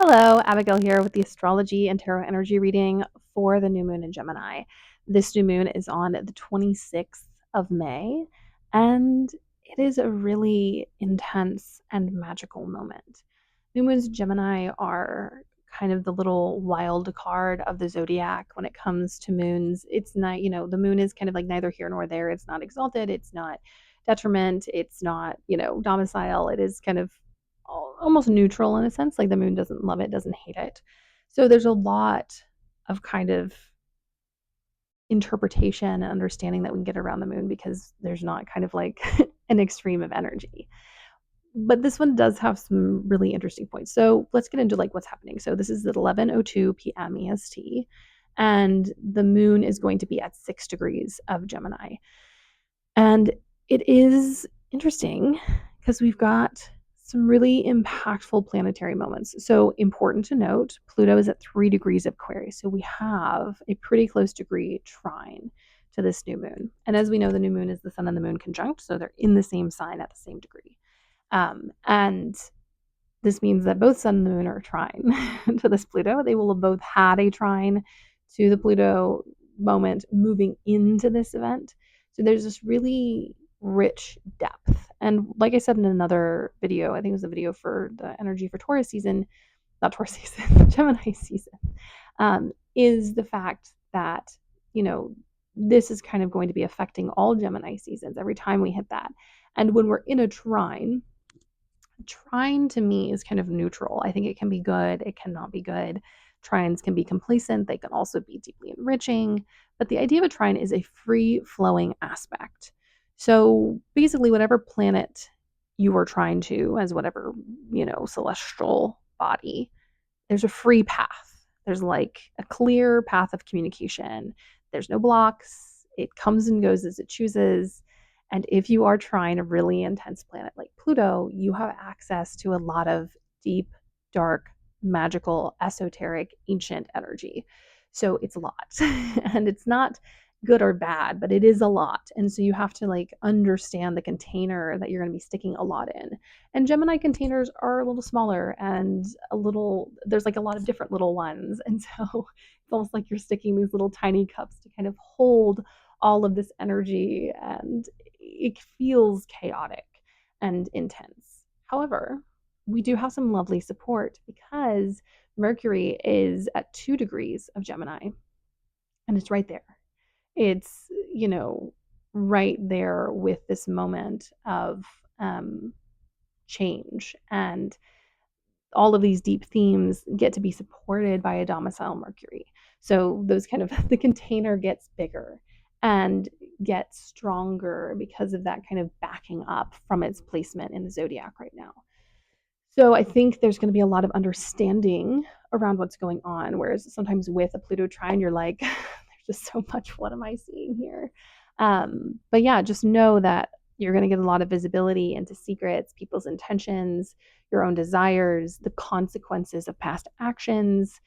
Hello, Abigail here with the astrology and tarot energy reading for the new moon in Gemini. This new moon is on the 26th of May, and it is a really intense and magical moment. New moons in Gemini are kind of the little wild card of the zodiac when it comes to moons. It's not, the moon is kind of like neither here nor there. It's not exalted, it's not detriment, it's not, domicile. It is kind of almost neutral in a sense. Like the moon doesn't love it, doesn't hate it. So there's a lot of kind of interpretation and understanding that we can get around the moon because there's not kind of like an extreme of energy. But this one does have some really interesting points. So let's get into like what's happening. So this is at 11:02 p.m. EST, and the moon is going to be at 6 degrees of Gemini. And it is interesting because we've got some really impactful planetary moments. So important to note, Pluto is at 3 degrees of Aquarius. So we have a pretty close degree trine to this new moon. And as we know, the new moon is the sun and the moon conjunct. So they're in the same sign at the same degree. And this means that both sun and the moon are trine to this Pluto. They will have both had a trine to the Pluto moment moving into this event. So there's this really rich depth. And like I said in another video, I think it was a video for the energy for Taurus season, not Taurus season, Gemini season, is the fact that, this is kind of going to be affecting all Gemini seasons every time we hit that. And when we're in a trine to me is kind of neutral. I think it can be good, it cannot be good. Trines can be complacent, they can also be deeply enriching. But the idea of a trine is a free flowing aspect. So basically, whatever planet you are trying to, as whatever, celestial body, there's a free path. There's like a clear path of communication. There's no blocks. It comes and goes as it chooses. And if you are trying a really intense planet like Pluto, you have access to a lot of deep, dark, magical, esoteric, ancient energy. So it's a lot. And it's not good or bad, but it is a lot. And so you have to like understand the container that you're going to be sticking a lot in. And Gemini containers are a little smaller and there's like a lot of different little ones. And so it's almost like you're sticking these little tiny cups to kind of hold all of this energy, and it feels chaotic and intense. However, we do have some lovely support because Mercury is at 2 degrees of Gemini, and it's right there. It's, right there with this moment of change. And all of these deep themes get to be supported by a domicile Mercury. So those kind of the container gets bigger and gets stronger because of that kind of backing up from its placement in the zodiac right now. So I think there's going to be a lot of understanding around what's going on, whereas sometimes with a Pluto trine, you're like, there's just so much. What am I seeing here? But yeah, just know that you're going to get a lot of visibility into secrets, people's intentions, your own desires, the consequences of past actions,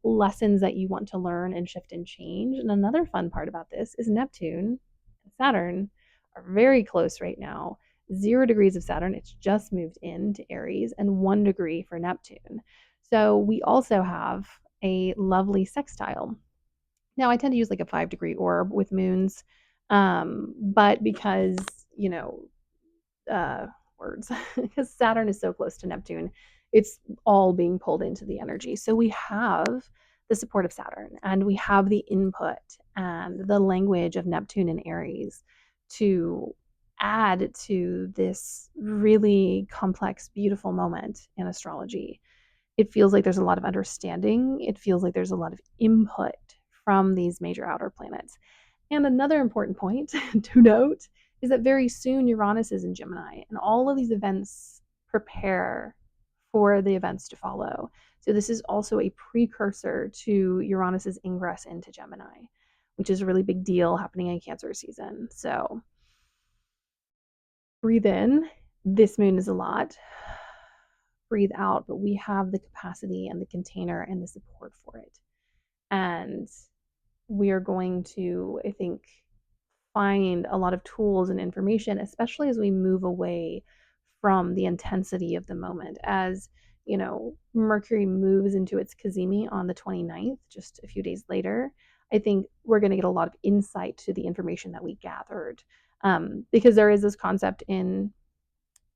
lessons that you want to learn and shift and change. And another fun part about this is Neptune and Saturn are very close right now. 0 degrees of Saturn, it's just moved into Aries, and 1 degree for Neptune. So we also have a lovely sextile. Now, I tend to use like a 5-degree orb with moons, but because, words, because Saturn is so close to Neptune, it's all being pulled into the energy. So we have the support of Saturn, and we have the input and the language of Neptune and Aries to add to this really complex, beautiful moment in astrology. It feels like there's a lot of understanding. It feels like there's a lot of input from these major outer planets. And another important point to note is that very soon Uranus is in Gemini, and all of these events prepare for the events to follow. So this is also a precursor to Uranus's ingress into Gemini, which is a really big deal happening in Cancer season. So breathe in. This moon is a lot. Breathe out, but we have the capacity and the container and the support for it. And we are going to, I think, find a lot of tools and information, especially as we move away from the intensity of the moment. As Mercury moves into its cazimi on the 29th, just a few days later, I think we're going to get a lot of insight to the information that we gathered. Because there is this concept in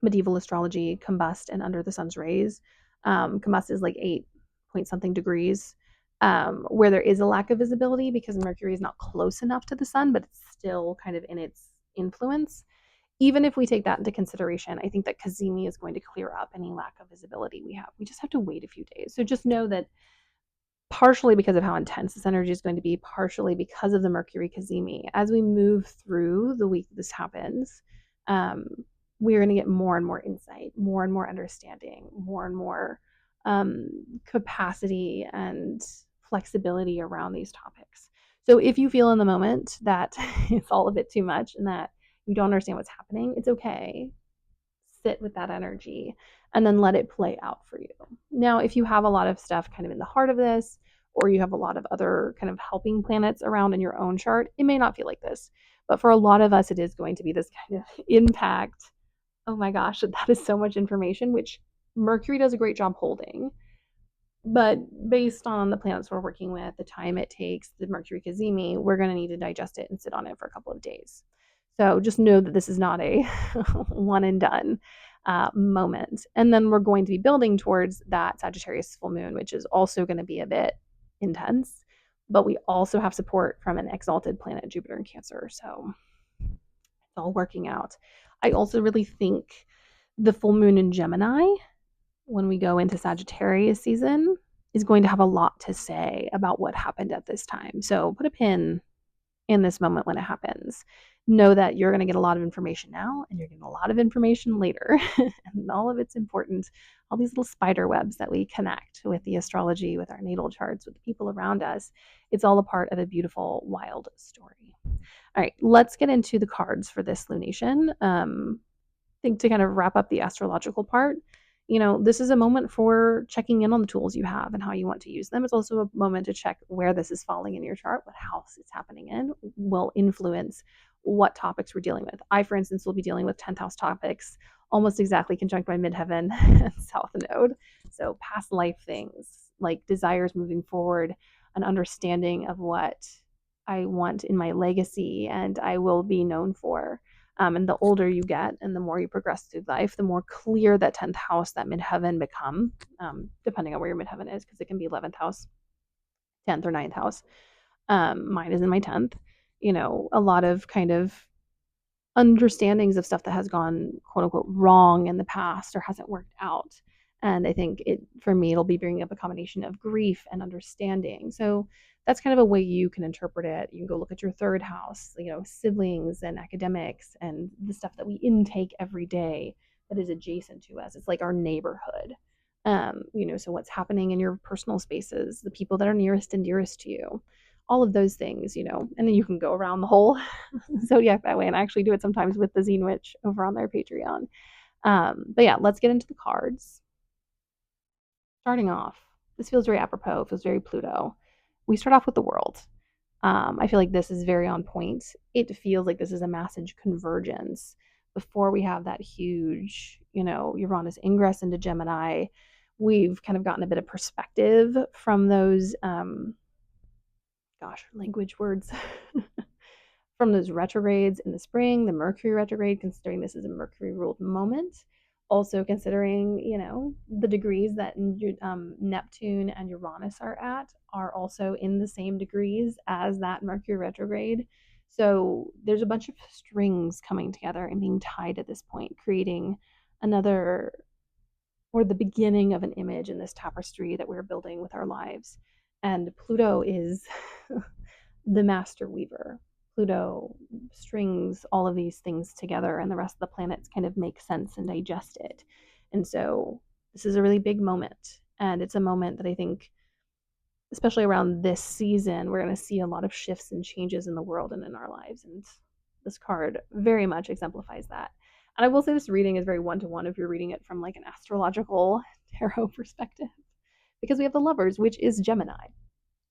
medieval astrology, combust and under the sun's rays. Combust is like 8 point something degrees, where there is a lack of visibility because Mercury is not close enough to the sun, but it's still kind of in its influence. Even if we take that into consideration, I think that Cazimi is going to clear up any lack of visibility we have. We just have to wait a few days. So just know that partially because of how intense this energy is going to be, partially because of the Mercury Cazimi. As we move through the week this happens, um, we're going to get more and more insight, more and more understanding, more and more um, capacity and flexibility around these topics. So if you feel in the moment that it's all a bit too much and that you don't understand what's happening, it's okay. Sit with that energy and then let it play out for you. Now, if you have a lot of stuff kind of in the heart of this, or you have a lot of other kind of helping planets around in your own chart, it may not feel like this. But for a lot of us, it is going to be this kind of impact. Oh my gosh, that is so much information, which Mercury does a great job holding. But based on the planets we're working with, the time it takes, the Mercury Cazimi, we're going to need to digest it and sit on it for a couple of days. So just know that this is not a one and done moment. And then we're going to be building towards that Sagittarius full moon, which is also going to be a bit intense. But we also have support from an exalted planet, Jupiter in Cancer. So it's all working out. I also really think the full moon in Gemini, when we go into Sagittarius season, is going to have a lot to say about what happened at this time. So put a pin in this moment when it happens. Know that you're going to get a lot of information now and you're getting a lot of information later. And all of it's important. All these little spider webs that we connect with the astrology, with our natal charts, with the people around us. It's all a part of a beautiful, wild story. All right, let's get into the cards for this lunation. Think to kind of wrap up the astrological part, this is a moment for checking in on the tools you have and how you want to use them. It's also a moment to check where this is falling in your chart, what house it's happening in will influence what topics we're dealing with. I, for instance, will be dealing with 10th house topics, almost exactly conjunct my midheaven and south node. So past life things like desires moving forward, an understanding of what I want in my legacy and I will be known for. And the older you get and the more you progress through life, the more clear that 10th house, that midheaven become, depending on where your midheaven is, because it can be 11th house, 10th or 9th house. Mine is in my 10th. A lot of kind of understandings of stuff that has gone quote unquote wrong in the past or hasn't worked out. And I think for me, it'll be bringing up a combination of grief and understanding. So that's kind of a way you can interpret it. You can go look at your third house, siblings and academics and the stuff that we intake every day that is adjacent to us. It's like our neighborhood. So what's happening in your personal spaces, the people that are nearest and dearest to you, all of those things, and then you can go around the whole zodiac that way. And I actually do it sometimes with the Zine Witch over on their Patreon. But yeah, let's get into the cards. Starting off, this feels very apropos, feels very Pluto. We start off with the world. I feel like this is very on point. It feels like this is a massive convergence before we have that huge, Uranus ingress into Gemini. We've kind of gotten a bit of perspective from those, language words. From those retrogrades in the spring, the Mercury retrograde, considering this is a Mercury ruled moment. Also considering, the degrees that Neptune and Uranus are at are also in the same degrees as that Mercury retrograde. So there's a bunch of strings coming together and being tied at this point, creating another or the beginning of an image in this tapestry that we're building with our lives. And Pluto is the master weaver. Pluto strings all of these things together, and the rest of the planets kind of make sense and digest it. And so this is a really big moment. And it's a moment that I think, especially around this season, we're going to see a lot of shifts and changes in the world and in our lives. And this card very much exemplifies that. And I will say this reading is very one-to-one if you're reading it from like an astrological tarot perspective, because we have the Lovers, which is Gemini.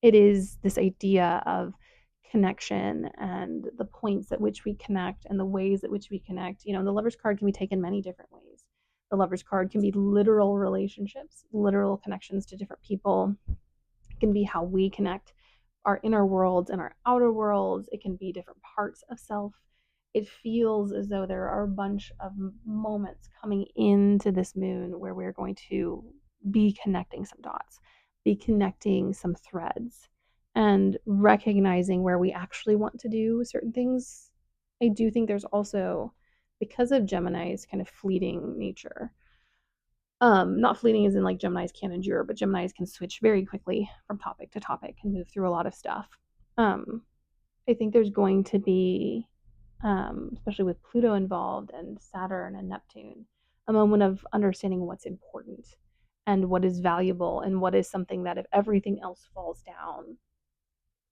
It is this idea of connection and the points at which we connect and the ways at which we connect. The Lovers card can be taken many different ways. The Lover's card can be literal relationships, literal connections to different people. It can be how we connect our inner worlds and our outer worlds. It can be different parts of self. It feels as though there are a bunch of moments coming into this moon where we're going to be connecting some dots, be connecting some threads, and recognizing where we actually want to do certain things. I do think there's also, because of Gemini's kind of fleeting nature, not fleeting as in like Geminis can endure, but Geminis can switch very quickly from topic to topic and move through a lot of stuff. Um, I think there's going to be, especially with Pluto involved and Saturn and Neptune, a moment of understanding what's important and what is valuable and what is something that if everything else falls down,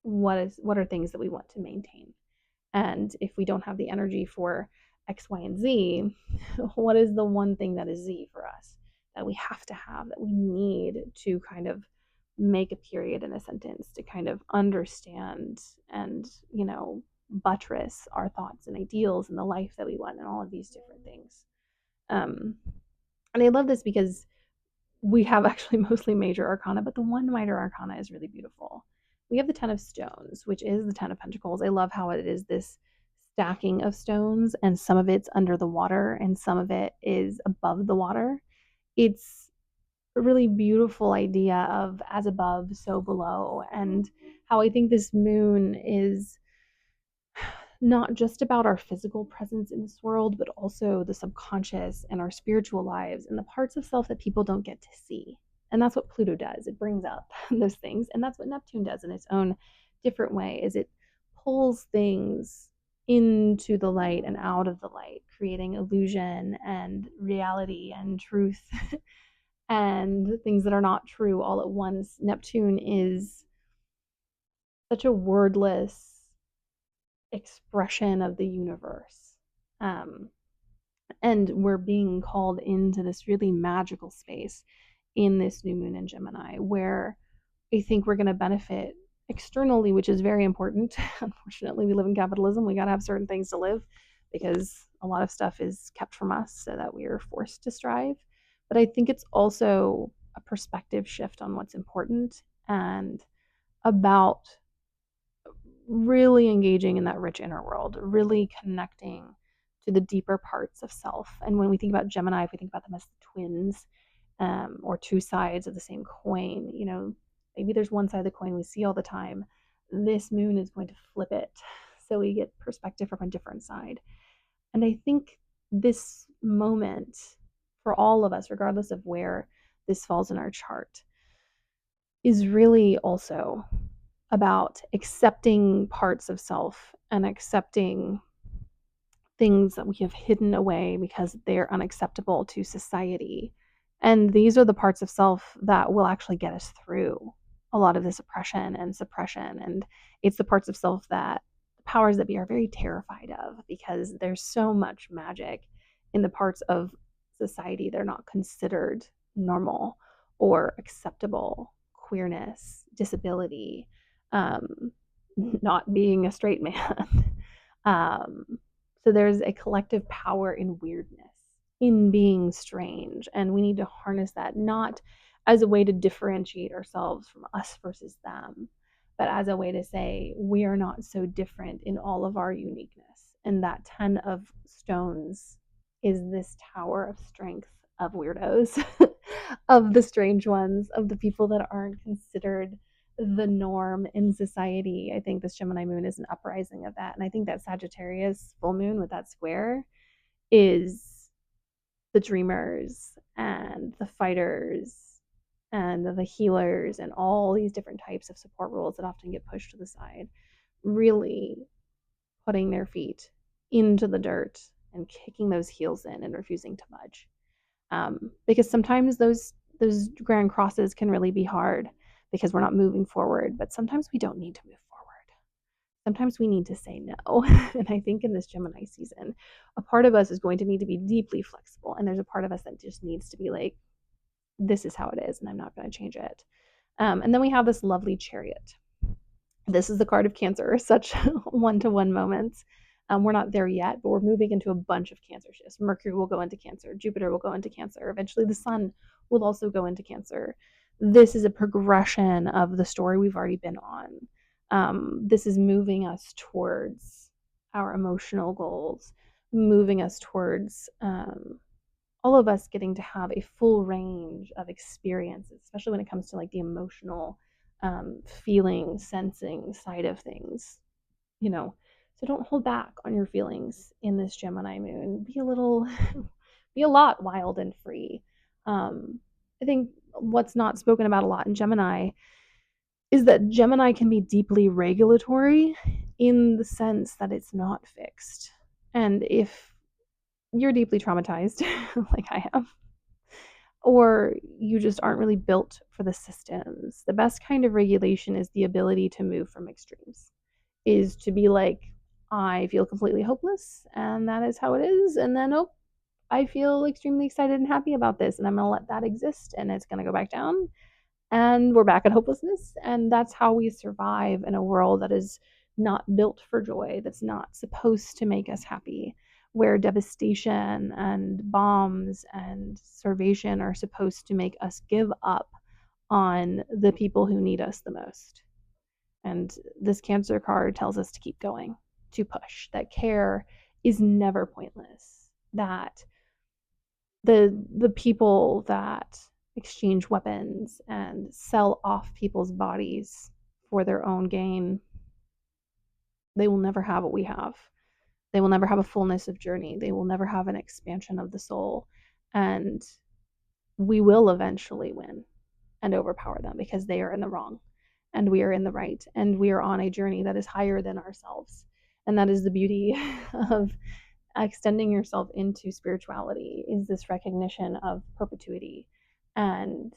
what are things that we want to maintain. And if we don't have the energy for X, Y, and Z, what is the one thing that is Z for us that we have to have, that we need to kind of make a period in a sentence to kind of understand and, buttress our thoughts and ideals and the life that we want and all of these different things. Um, and I love this because we have actually mostly major arcana, but the one minor arcana is really beautiful. We have the 10 of stones, which is the 10 of pentacles. I love how it is this stacking of stones, and some of it's under the water and some of it is above the water. It's a really beautiful idea of as above, so below, and how I think this moon is not just about our physical presence in this world, but also the subconscious and our spiritual lives and the parts of self that people don't get to see. And that's what Pluto does. It brings up those things. And that's what Neptune does in its own different way, is it pulls things into the light and out of the light, creating illusion and reality and truth and things that are not true all at once. Neptune is such a wordless expression of the universe. Um, and we're being called into this really magical space in this new moon in Gemini, where I think we're going to benefit externally, which is very important. Unfortunately, we live in capitalism. We got to have certain things to live because a lot of stuff is kept from us so that we are forced to strive. But I think it's also a perspective shift on what's important and about really engaging in that rich inner world, really connecting to the deeper parts of self. And when we think about Gemini, if we think about them as twins, or two sides of the same coin, maybe there's one side of the coin we see all the time. This moon is going to flip it. So we get perspective from a different side. And I think this moment for all of us, regardless of where this falls in our chart, is really also about accepting parts of self and accepting things that we have hidden away because they're unacceptable to society. And these are the parts of self that will actually get us through a lot of this oppression and suppression. And it's the parts of self that the powers that be are very terrified of, because there's so much magic in the parts of society that are not considered normal or acceptable: queerness, disability, not being a straight man. um, so there's a collective power in weirdness, in being strange, and we need to harness that, not as a way to differentiate ourselves from us versus them, but as a way to say we are not so different in all of our uniqueness. And that 10 of stones is this tower of strength of weirdos, of the strange ones, of the people that aren't considered the norm in society. I think this Gemini moon is an uprising of that. And I think that Sagittarius full moon with that square is the dreamers and the fighters and the healers and all these different types of support roles that often get pushed to the side, really putting their feet into the dirt and kicking those heels in and refusing to budge. Because sometimes those grand crosses can really be hard because we're not moving forward, but sometimes we don't need to move forward. Sometimes we need to say no. And I think in this Gemini season, a part of us is going to need to be deeply flexible, and there's a part of us that just needs to be like, this is how it is, and I'm not going to change it. And then we have this lovely Chariot. This is the card of Cancer, such one-to-one moments. We're not there yet, but we're moving into a bunch of Cancer shifts. Mercury will go into Cancer, Jupiter will go into Cancer, eventually the Sun will also go into Cancer. This is a progression of the story we've already been on. This is moving us towards our emotional goals, moving us towards all of us getting to have a full range of experiences, especially when it comes to like the emotional feeling, sensing side of things, you know. So don't hold back on your feelings in this Gemini moon. Be a little, be a lot wild and free. I think what's not spoken about a lot in Gemini is that Gemini can be deeply regulatory in the sense that it's not fixed. And if you're deeply traumatized, like I am, or you just aren't really built for the systems, the best kind of regulation is the ability to move from extremes, is to be like, I feel completely hopeless, and that is how it is. And then, oh, I feel extremely excited and happy about this, and I'm going to let that exist, and it's going to go back down. And we're back at hopelessness. And that's how we survive in a world that is not built for joy, that's not supposed to make us happy, where devastation and bombs and starvation are supposed to make us give up on the people who need us the most. And this Cancer card tells us to keep going, to push, that care is never pointless, that the people that exchange weapons and sell off people's bodies for their own gain, they will never have what we have. They will never have a fullness of journey. They will never have an expansion of the soul. And we will eventually win and overpower them because they are in the wrong and we are in the right. And we are on a journey that is higher than ourselves. And that is the beauty of extending yourself into spirituality, is this recognition of perpetuity and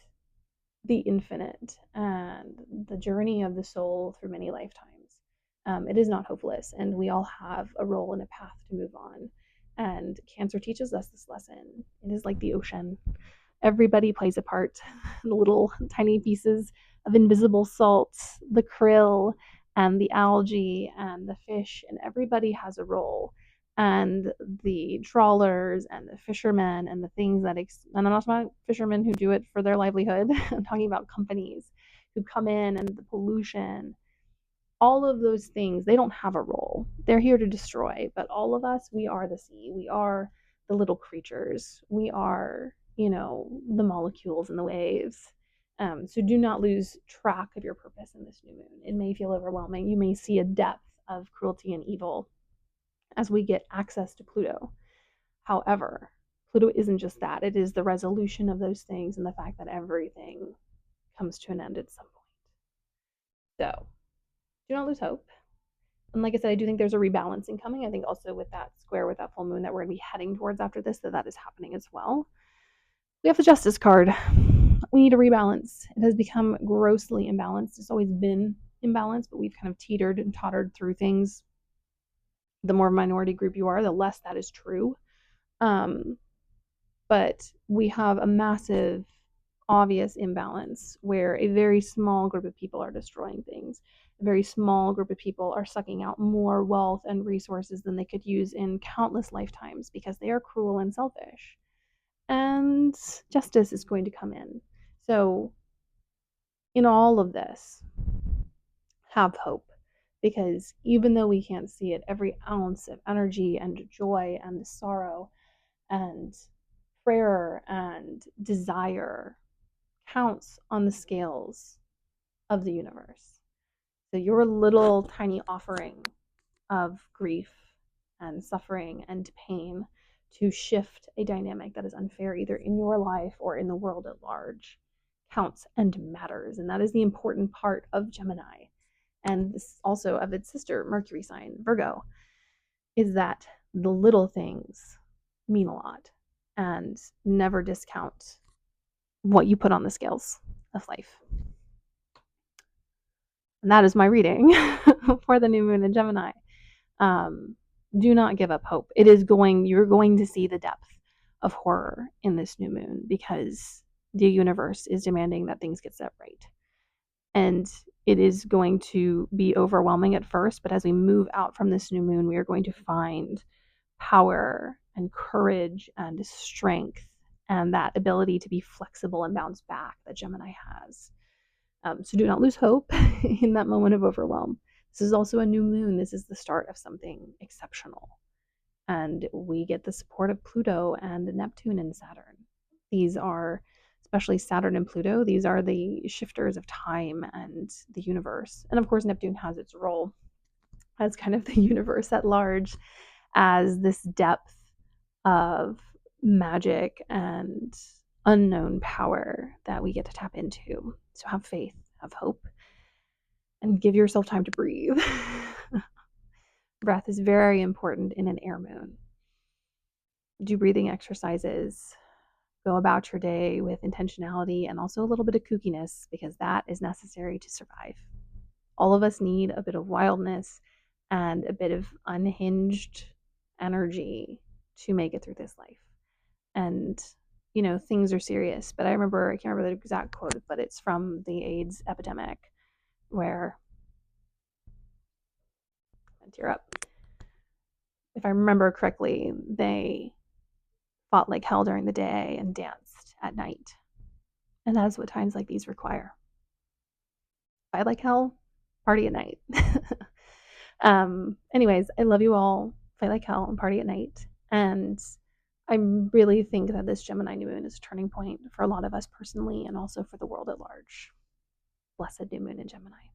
the infinite and the journey of the soul through many lifetimes. It is not hopeless, and we all have a role and a path to move on. And Cancer teaches us this lesson. It is like the ocean. Everybody plays a part. The little tiny pieces of invisible salt, the krill, and the algae, and the fish, and everybody has a role. And the trawlers and the fishermen and the things that, and I'm not talking about fishermen who do it for their livelihood. I'm talking about companies who come in, and the pollution, all of those things, they don't have a role. They're here to destroy. But all of us, we are the sea. We are the little creatures. We are, the molecules in the waves. So do not lose track of your purpose in this new moon. It may feel overwhelming. You may see a depth of cruelty and evil as we get access to Pluto. However, Pluto isn't just that. It is the resolution of those things and the fact that everything comes to an end at some point. So do not lose hope. And like I said, I do think there's a rebalancing coming. I think also with that square, with that full moon that we're going to be heading towards after this, that is happening as well. We have the Justice card. We need a rebalance. It has become grossly imbalanced. It's always been imbalanced, but we've kind of teetered and tottered through things. The more minority group you are, the less that is true. But we have a massive, obvious imbalance where a very small group of people are destroying things. A very small group of people are sucking out more wealth and resources than they could use in countless lifetimes because they are cruel and selfish. And justice is going to come in. So in all of this, have hope, because even though we can't see it, every ounce of energy and joy and sorrow and prayer and desire counts on the scales of the universe. So your little tiny offering of grief and suffering and pain to shift a dynamic that is unfair either in your life or in the world at large counts and matters. And that is the important part of Gemini. And this also of its sister Mercury sign, Virgo, is that the little things mean a lot, and never discount what you put on the scales of life. And that is my reading for the new moon in Gemini. Do not give up hope. You're going to see the depth of horror in this new moon because the universe is demanding that things get set right. And it is going to be overwhelming at first, but as we move out from this new moon, we are going to find power and courage and strength and that ability to be flexible and bounce back that Gemini has. So do not lose hope in that moment of overwhelm. This is also a new moon. This is the start of something exceptional. And we get the support of Pluto and Neptune and Saturn. These are, especially Saturn and Pluto, these are the shifters of time and the universe. And of course, Neptune has its role as kind of the universe at large, as this depth of magic and unknown power that we get to tap into. So have faith, have hope, and give yourself time to breathe. Breath is very important in an air moon. Do breathing exercises, go about your day with intentionality and also a little bit of kookiness, because that is necessary to survive. All of us need a bit of wildness and a bit of unhinged energy to make it through this life. And, you know, things are serious. But I can't remember the exact quote, but it's from the AIDS epidemic where, tear up, if I remember correctly, they fought like hell during the day and danced at night. And that's what times like these require. Fight like hell, party at night. Anyways, I love you all. Fight like hell and party at night. And I really think that this Gemini new moon is a turning point for a lot of us personally and also for the world at large. Blessed new moon in Gemini.